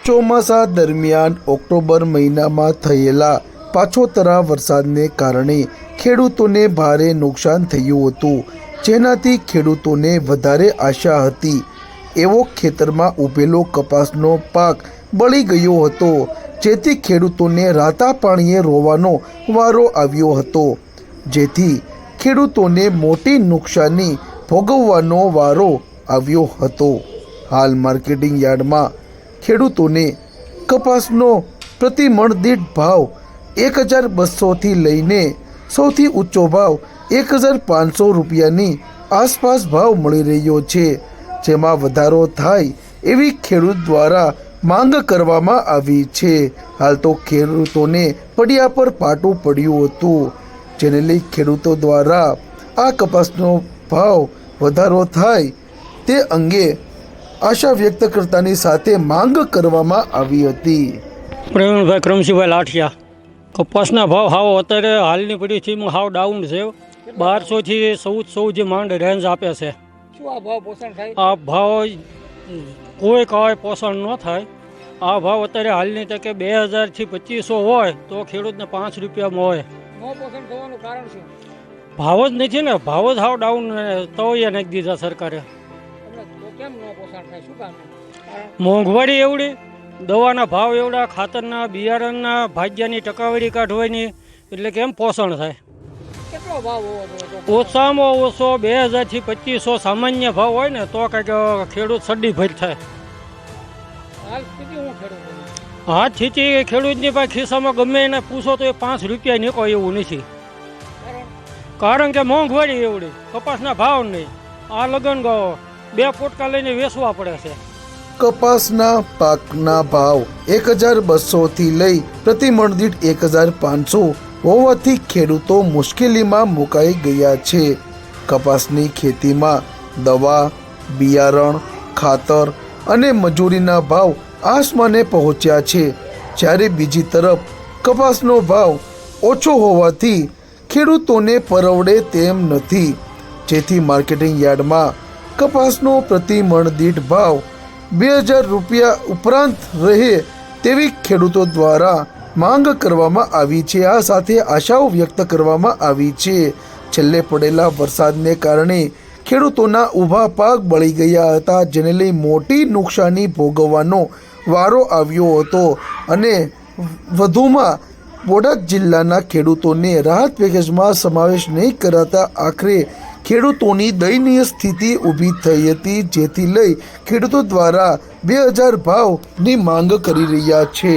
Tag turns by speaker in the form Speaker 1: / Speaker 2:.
Speaker 1: ચોમાસા દરમિયાન ઓક્ટોબર મહિનામાં થયેલા પાછોતરા વરસાદને કારણે ખેડૂતોને ભારે નુકસાન થયું હતું, જેનાથી ખેડૂતોને વધારે આશા હતી એવો ખેતરમાં ઉભેલો કપાસનો પાક બળી ગયો હતો, જેથી ખેડૂતોને રાતા પાણીએ રોવાનો વારો આવ્યો હતો, જેથી ખેડૂતોને મોટી નુકસાની ભોગવવાનો વારો આવ્યો હતો। હાલ માર્કેટિંગ યાર્ડમાં ખેડૂતોને કપાસનો પ્રતિ મણ દીઠ ભાવ 1200થી લઈને સૌથી ઊંચો ભાવ 1500 રૂપિયાની આસપાસ ભાવ મળી રહ્યો છે, જેમાં વધારો થાય એવી ખેડૂત દ્વારા માંગ કરવામાં આવી છે। હાલ તો ખેડૂતોને પડ્યા પર પાટું પડ્યું હતું, જેને લઈ ખેડૂતો દ્વારા આ કપાસનો ભાવ વધારો થાય તે અંગે આશા વ્યક્ત કરતાની સાથે માંગ કરવામાં આવી હતી।
Speaker 2: પ્રવીણભાઈ ક્રમશીભાઈ લાઠિયા। કપાસના ભાવ હાવ અત્યારે હાલની પરિસ્થિતિમાં હાવ ડાઉન છે। 1200થી 1400 જે માંડ રેન્જ આપે છે। આ ભાવ કોઈ કાંઈ પોષણ ન થાય। આ ભાવ અત્યારે હાલની તકે 2000થી 2500 હોય તો ખેડૂતને 5 રૂપિયામાં હોય। ભાવ જ નથી ને, ભાવ જ હાવ ડાઉન તોય નાખી દીધા સરકારે। મોંઘવારી એવડી, દવાના ભાવ એવડા, ખાતરના બિયારણના ભાગ્યાની ટકાવારી કાઢવાની, એટલે કેમ પોષણ થાય? ઓછામાં ઓછો 2000થી 2500 સામાન્ય ભાવ હોય ને તો કંઈક ખેડૂત સડી ભર થાય। હા, સ્થિતિ ખેડૂતની પાસે ખિસ્સામાં ગમે એને પૂછો તો એ 5 રૂપિયા નીકો એવું નથી, કારણ કે મોંઘવારી એવડી, કપાસના ભાવ નહીં। આ લગન 2 પોટકા લઈને વેચવા પડે છે।
Speaker 1: કપાસના પાકના ભાવ 1200થી લઈ પ્રતિ મણ દીઠ 1500 હોવાથી ખેડૂતો મુશ્કેલીમાં મુકાઈ ગયા છે। કપાસની ખેતીમાં દવા, બિયારણ, ખાતર અને મજૂરીના ભાવ આસમાને પહોંચ્યા છે, જ્યારે બીજી તરફ કપાસનો ભાવ ઓછો હોવાથી ખેડૂતોને પરવડે તેમ નથી, જેથી માર્કેટિંગ યાર્ડમાં કપાસનો પ્રતિ મણ દીઠ ભાવ 2000 રૂપિયા ઉપરાંત રહે તેવી ખેડૂતો દ્વારા માંગ કરવામાં આવી છે। આ સાથે આશાઓ વ્યક્ત કરવામાં આવી છે। છેલ્લે પડેલા વરસાદને કારણે ખેડૂતોના ઊભા પાક બળી ગયા હતા, જેને લઈ મોટી નુકસાની ભોગવવાનો વારો આવ્યો હતો, અને વધુમાં બોટાદ જિલ્લાના ખેડૂતોને રાહત પેકેજમાં સમાવેશ નહીં કરાતા આખરે ખેડૂતોની દયનીય સ્થિતિ ઊભી થઈ હતી, જેથી લઈ ખેડૂતો દ્વારા 2000 ભાવની માંગ કરી રહ્યા છે।